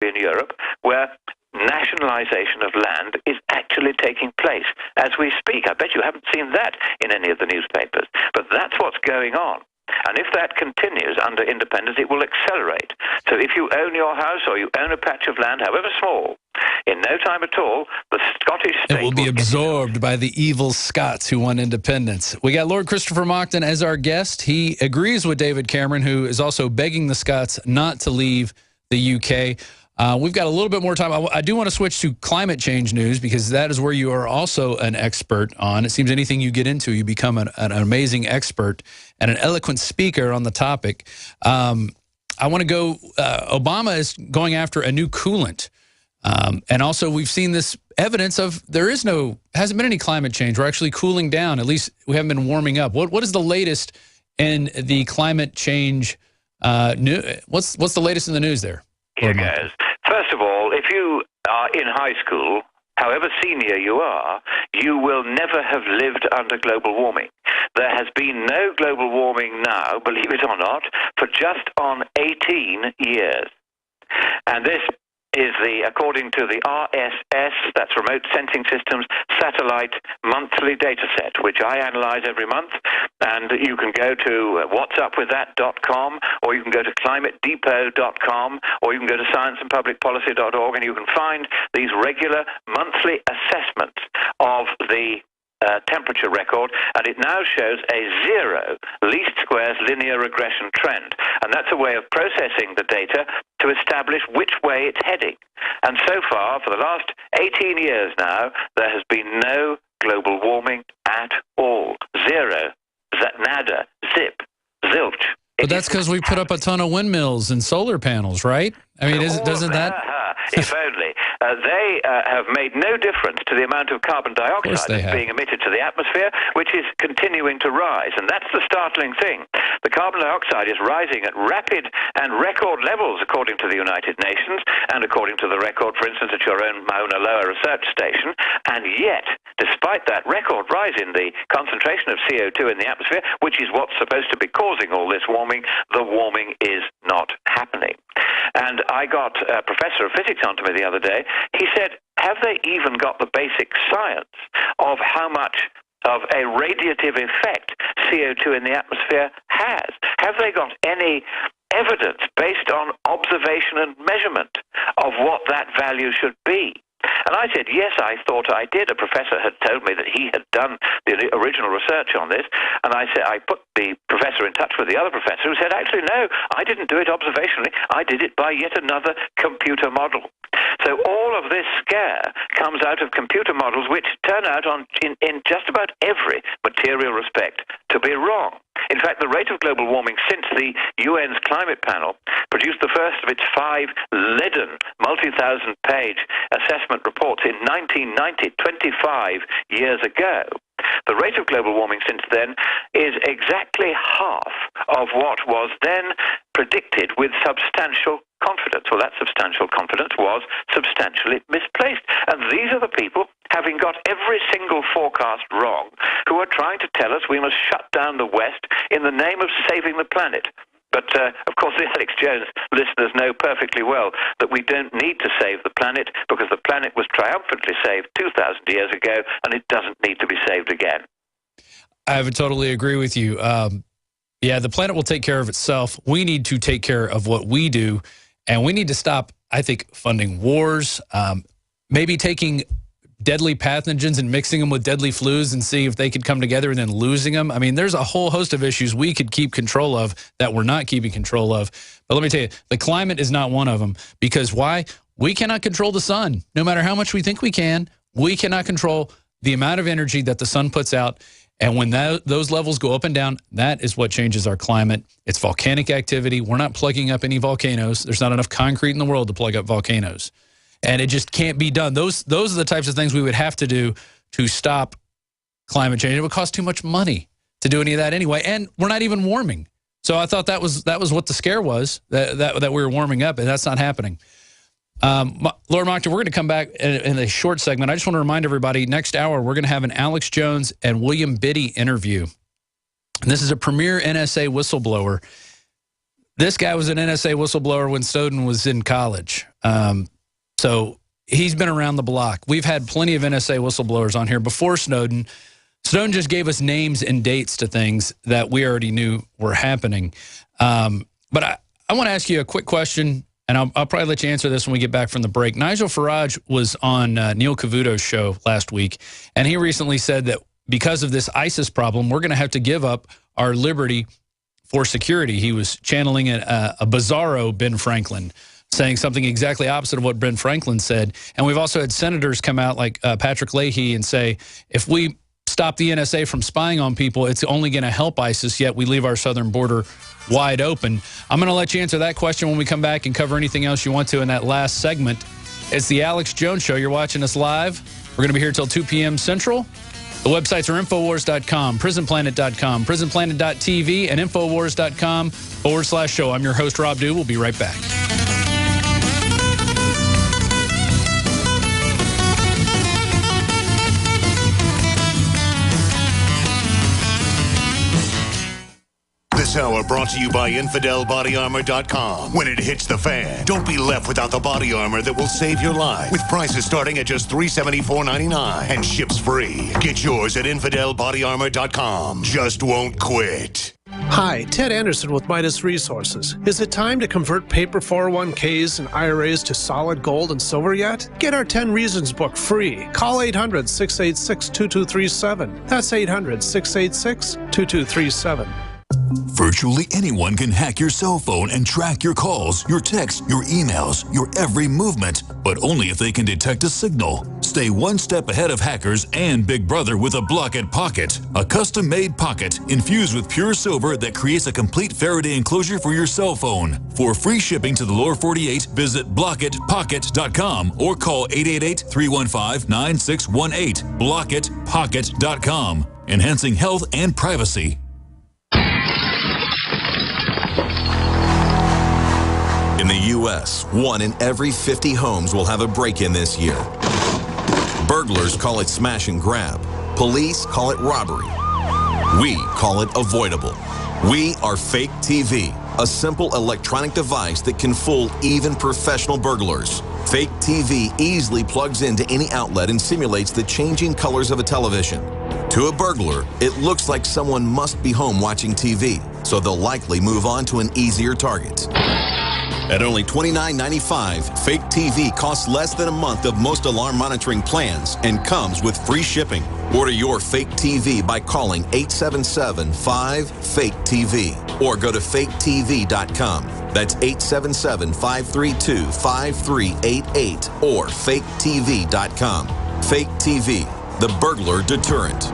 in Europe where nationalization of land is actually taking place as we speak. I bet you haven't seen that in any of the newspapers, but that's what's going on. And if that continues under independence, it will accelerate. So if you own your house or you own a patch of land, however small, in no time at all, the Scottish state it will be absorbed by the evil Scots who want independence. We got Lord Christopher Monckton as our guest. He agrees with David Cameron, who is also begging the Scots not to leave the UK. We've got a little bit more time. I do want to switch to climate change news because that is where you are also an expert on. It seems anything you get into, you become an amazing expert and an eloquent speaker on the topic. I want to go, Obama is going after a new coolant. And also we've seen this evidence of hasn't been any climate change. We're actually cooling down. At least we haven't been warming up. What is the latest in the climate change news? What's the latest in the news there? Here goes. First of all, if you are in high school, however senior you are, you will never have lived under global warming. There has been no global warming now, believe it or not, for just on 18 years. And this is according to the RSS, that's Remote Sensing Systems, satellite monthly data set, which I analyze every month. And you can go to whatsupwiththat.com, or you can go to climatedepot.com, or you can go to scienceandpublicpolicy.org, and you can find these regular monthly assessments of the temperature record, and it now shows a 0 least squares linear regression trend. And that's a way of processing the data to establish which way it's heading. And so far, for the last 18 years now, there has been no global warming at all. 0, nada, zip, zilch. But that's because we put up a ton of windmills and solar panels, right? I mean, doesn't that... If only. They have made no difference to the amount of carbon dioxide that's being emitted to the atmosphere, which is continuing to rise. And that's the startling thing. The carbon dioxide is rising at rapid and record levels, according to the United Nations, and according to the record, for instance, at your own Mauna Loa research station. And yet, despite that record rise in the concentration of CO2 in the atmosphere, which is what's supposed to be causing all this warming, the warming is not happening. And I got a professor of physics onto me the other day. He said, have they even got the basic science of how much of a radiative effect CO2 in the atmosphere has? Have they got any evidence based on observation and measurement of what that value should be? And I said, yes, I thought I did. A professor had told me that he had done the original research on this. And I said, I put the professor in touch with the other professor who said, actually, no, I didn't do it observationally. I did it by yet another computer model. So all of this scare comes out of computer models which turn out in just about every material respect to be wrong. In fact, the rate of global warming since the UN's climate panel produced the first of its 5 leaden, multi-thousand-page assessment reports in 1990, 25 years ago. The rate of global warming since then is exactly half of what was then predicted with substantial confidence. Well, that substantial confidence was substantially misplaced. And these are the people, having got every single forecast wrong, who are trying to tell us we must shut down the West in the name of saving the planet. But, of course, the Alex Jones listeners know perfectly well that we don't need to save the planet because the planet was triumphantly saved 2,000 years ago, and it doesn't need to be saved again. I would totally agree with you. Yeah, the planet will take care of itself. We need to take care of what we do, and we need to stop, I think, funding wars, maybe taking deadly pathogens and mixing them with deadly flus and see if they could come together and then losing them. I mean, there's a whole host of issues we could keep control of that we're not keeping control of. But let me tell you, the climate is not one of them. Because why? We cannot control the sun. No matter how much we think we can, we cannot control the amount of energy that the sun puts out. And when those levels go up and down, that is what changes our climate. It's volcanic activity. We're not plugging up any volcanoes. There's not enough concrete in the world to plug up volcanoes. And it just can't be done. Those are the types of things we would have to do to stop climate change. It would cost too much money to do any of that anyway. And we're not even warming. So I thought that was what the scare was, that we were warming up, and that's not happening. Lord Monckton, we're going to come back in a short segment. I just want to remind everybody, next hour, we're going to have an Alex Jones and William Biddy interview. And this is a premier NSA whistleblower. This guy was an NSA whistleblower when Snowden was in college. So he's been around the block. We've had plenty of NSA whistleblowers on here before Snowden. Snowden just gave us names and dates to things that we already knew were happening. But I want to ask you a quick question, and I'll probably let you answer this when we get back from the break. Nigel Farage was on Neil Cavuto's show last week, and he recently said that because of this ISIS problem, we're going to have to give up our liberty for security. He was channeling a bizarro Ben Franklin, saying something exactly opposite of what Ben Franklin said. And we've also had senators come out like Patrick Leahy and say, if we stop the NSA from spying on people, it's only going to help ISIS, yet we leave our southern border wide open. I'm going to let you answer that question when we come back and cover anything else you want to in that last segment. It's the Alex Jones Show. You're watching us live. We're going to be here till 2 p.m. Central. The websites are Infowars.com, PrisonPlanet.com, PrisonPlanet.tv, and Infowars.com/show. I'm your host, Rob Dew. We'll be right back. This hour brought to you by InfidelBodyArmor.com. When it hits the fan, don't be left without the body armor that will save your life. With prices starting at just $374.99 and ships free. Get yours at InfidelBodyArmor.com. Just won't quit. Hi, Ted Anderson with Midas Resources. Is it time to convert paper 401ks and IRAs to solid gold and silver yet? Get our 10 Reasons book free. Call 800-686-2237. That's 800-686-2237. Virtually anyone can hack your cell phone and track your calls, your texts, your emails, your every movement, but only if they can detect a signal. Stay one step ahead of hackers and Big Brother with a Blockit Pocket, a custom-made pocket infused with pure silver that creates a complete Faraday enclosure for your cell phone. For free shipping to the lower 48, visit blockitpocket.com or call 888-315-9618. blockitpocket.com, enhancing health and privacy. In the U.S., 1 in every 50 homes will have a break-in this year. Burglars call it smash and grab. Police call it robbery. We call it avoidable. We are Fake TV, a simple electronic device that can fool even professional burglars. Fake TV easily plugs into any outlet and simulates the changing colors of a television. To a burglar, it looks like someone must be home watching TV, so they'll likely move on to an easier target. At only $29.95, Fake TV costs less than a month of most alarm monitoring plans and comes with free shipping. Order your Fake TV by calling 877-5-FAKE-TV or go to faketv.com. That's 877-532-5388 or faketv.com. Fake TV, the burglar deterrent.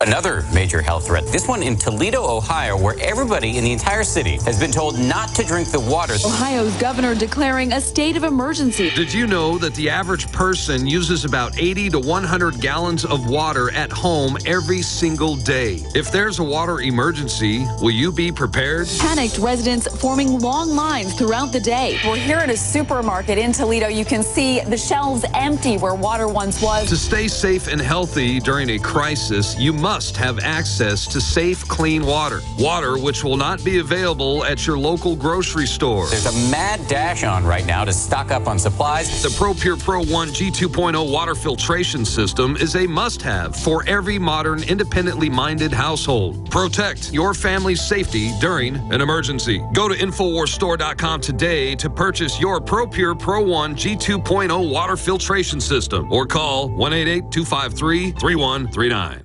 Another major health threat, this one in Toledo, Ohio, where everybody in the entire city has been told not to drink the water. Ohio's governor declaring a state of emergency. Did you know that the average person uses about 80 to 100 gallons of water at home every single day? If there's a water emergency, will you be prepared? Panicked residents forming long lines throughout the day. We're here at a supermarket in Toledo. You can see the shelves empty where water once was. To stay safe and healthy during a crisis, you must have access to safe, clean water. Water which will not be available at your local grocery store. There's a mad dash on right now to stock up on supplies. The ProPure Pro 1 G2.0 water filtration system is a must-have for every modern, independently minded household. Protect your family's safety during an emergency. Go to InfoWarsStore.com today to purchase your ProPure Pro 1 G2.0 water filtration system or call 1-888-253-3139.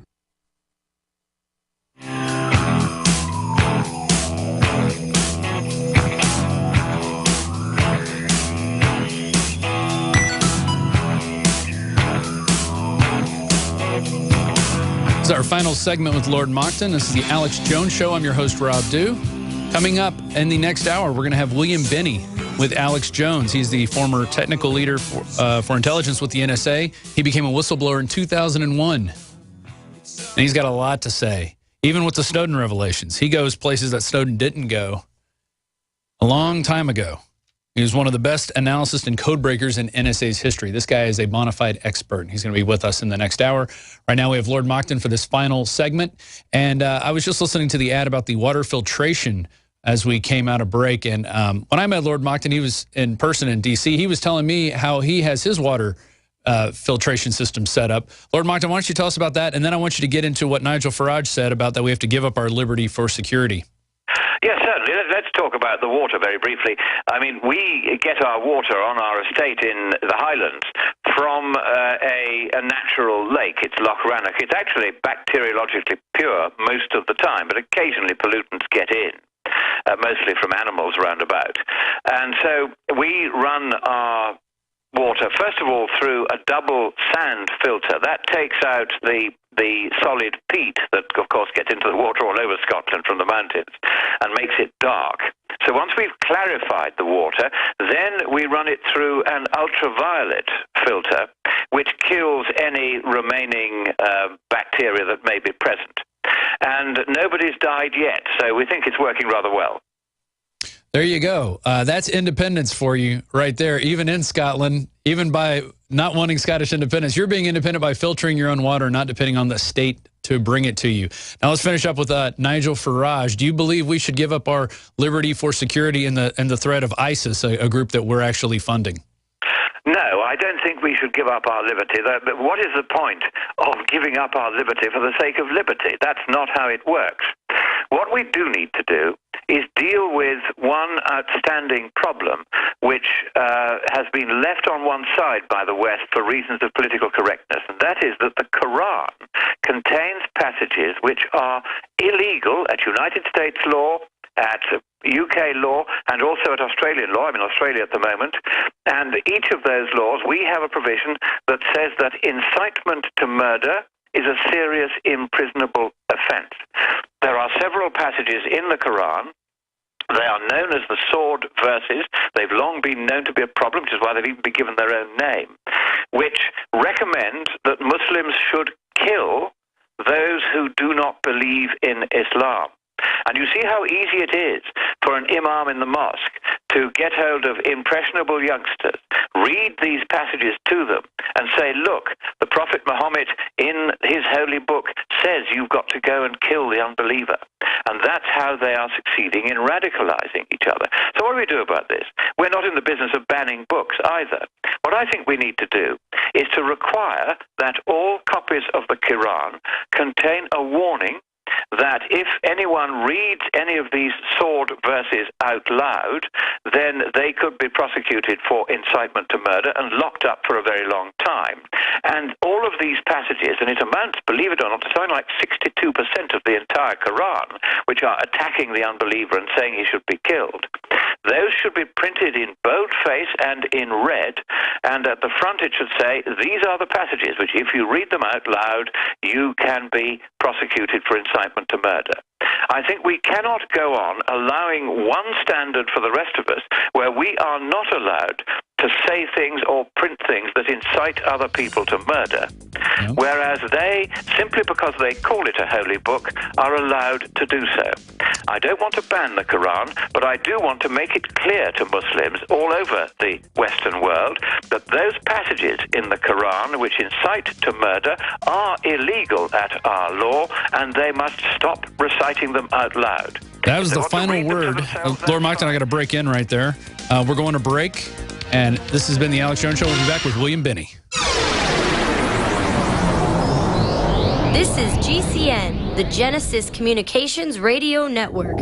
This is our final segment with Lord Monckton. This is the Alex Jones Show. I'm your host, Rob Dew. Coming up in the next hour, we're going to have William Binney with Alex Jones. He's the former technical leader for intelligence with the NSA. He became a whistleblower in 2001. And he's got a lot to say, even with the Snowden revelations. He goes places that Snowden didn't go a long time ago. He was one of the best analysts and code breakers in NSA's history. This guy is a bona fide expert. He's going to be with us in the next hour. Right now we have Lord Monckton for this final segment. And I was just listening to the ad about the water filtration as we came out of break. And when I met Lord Monckton, he was in person in D.C. He was telling me how he has his water filtration system set up. Lord Monckton, why don't you tell us about that? And then I want you to get into what Nigel Farage said about that we have to give up our liberty for security. Yes, certainly. Let's talk about the water very briefly. I mean, we get our water on our estate in the Highlands from a natural lake. It's Loch Rannoch. It's actually bacteriologically pure most of the time, but occasionally pollutants get in, mostly from animals roundabout. And so we run our water, first of all, through a double sand filter. That takes out the solid peat that, of course, gets into the water all over Scotland from the mountains and makes it dark. So once we've clarified the water, then we run it through an ultraviolet filter, which kills any remaining bacteria that may be present. And nobody's died yet, so we think it's working rather well. There you go. That's independence for you right there, even in Scotland, even by not wanting Scottish independence. You're being independent by filtering your own water, not depending on the state to bring it to you. Now let's finish up with Nigel Farage. Do you believe we should give up our liberty for security in the threat of ISIS, a group that we're actually funding? No, I don't think we should give up our liberty. But what is the point of giving up our liberty for the sake of liberty? That's not how it works. What we do need to do is deal with one outstanding problem which has been left on one side by the West for reasons of political correctness, and that is that the Quran contains passages which are illegal at United States law, at UK law, and also at Australian law. I'm in Australia at the moment. And each of those laws, we have a provision that says that incitement to murder is a serious imprisonable offence. There are several passages in the Quran. They are known as the sword verses. They've long been known to be a problem, which is why they've even been given their own name, which recommend that Muslims should kill those who do not believe in Islam. And you see how easy it is for an imam in the mosque to get hold of impressionable youngsters, read these passages to them, and say, look, the Prophet Muhammad in his holy book says you've got to go and kill the unbeliever. And that's how they are succeeding in radicalizing each other. So what do we do about this? We're not in the business of banning books either. What I think we need to do is to require that all copies of the Quran contain a warning that if anyone reads any of these sword verses out loud, then they could be prosecuted for incitement to murder and locked up for a very long time. And all of these passages, and it amounts, believe it or not, to something like 62% of the entire Quran, which are attacking the unbeliever and saying he should be killed, those should be printed in boldface and in red, and at the front it should say, these are the passages which, if you read them out loud, you can be prosecuted for incitement to murder. I think we cannot go on allowing one standard for the rest of us where we are not allowed to say things or print things that incite other people to murder, whereas they, simply because they call it a holy book, are allowed to do so. I don't want to ban the Quran, but I do want to make it clear to Muslims all over the Western world that those passages in the Quran which incite to murder are illegal at our law, and they must stop reciting them out loud. That was the final word. Lord Monckton, I got to break in right there. We're going to break, and this has been the Alex Jones Show. We'll be back with William Binney. This is GCN, the Genesis Communications Radio Network.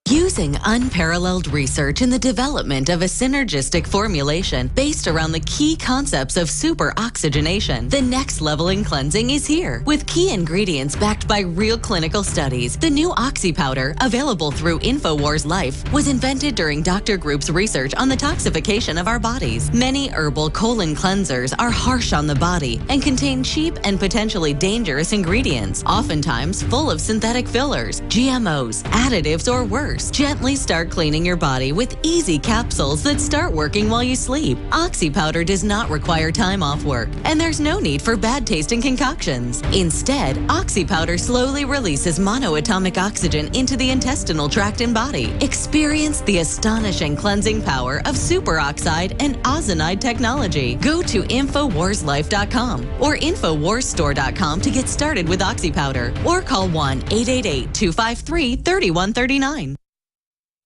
Using unparalleled research in the development of a synergistic formulation based around the key concepts of super oxygenation, the next level in cleansing is here. With key ingredients backed by real clinical studies, the new Oxy Powder, available through InfoWars Life, was invented during Dr. Group's research on the toxification of our bodies. Many herbal colon cleansers are harsh on the body and contain cheap and potentially dangerous ingredients, oftentimes full of synthetic fillers, GMOs, additives, or worse. Gently start cleaning your body with easy capsules that start working while you sleep. Oxy Powder does not require time off work, and there's no need for bad-tasting concoctions. Instead, Oxy Powder slowly releases monoatomic oxygen into the intestinal tract and body. Experience the astonishing cleansing power of superoxide and ozonide technology. Go to InfoWarsLife.com or InfoWarsStore.com to get started with Oxy Powder, or call 1-888-253-3139.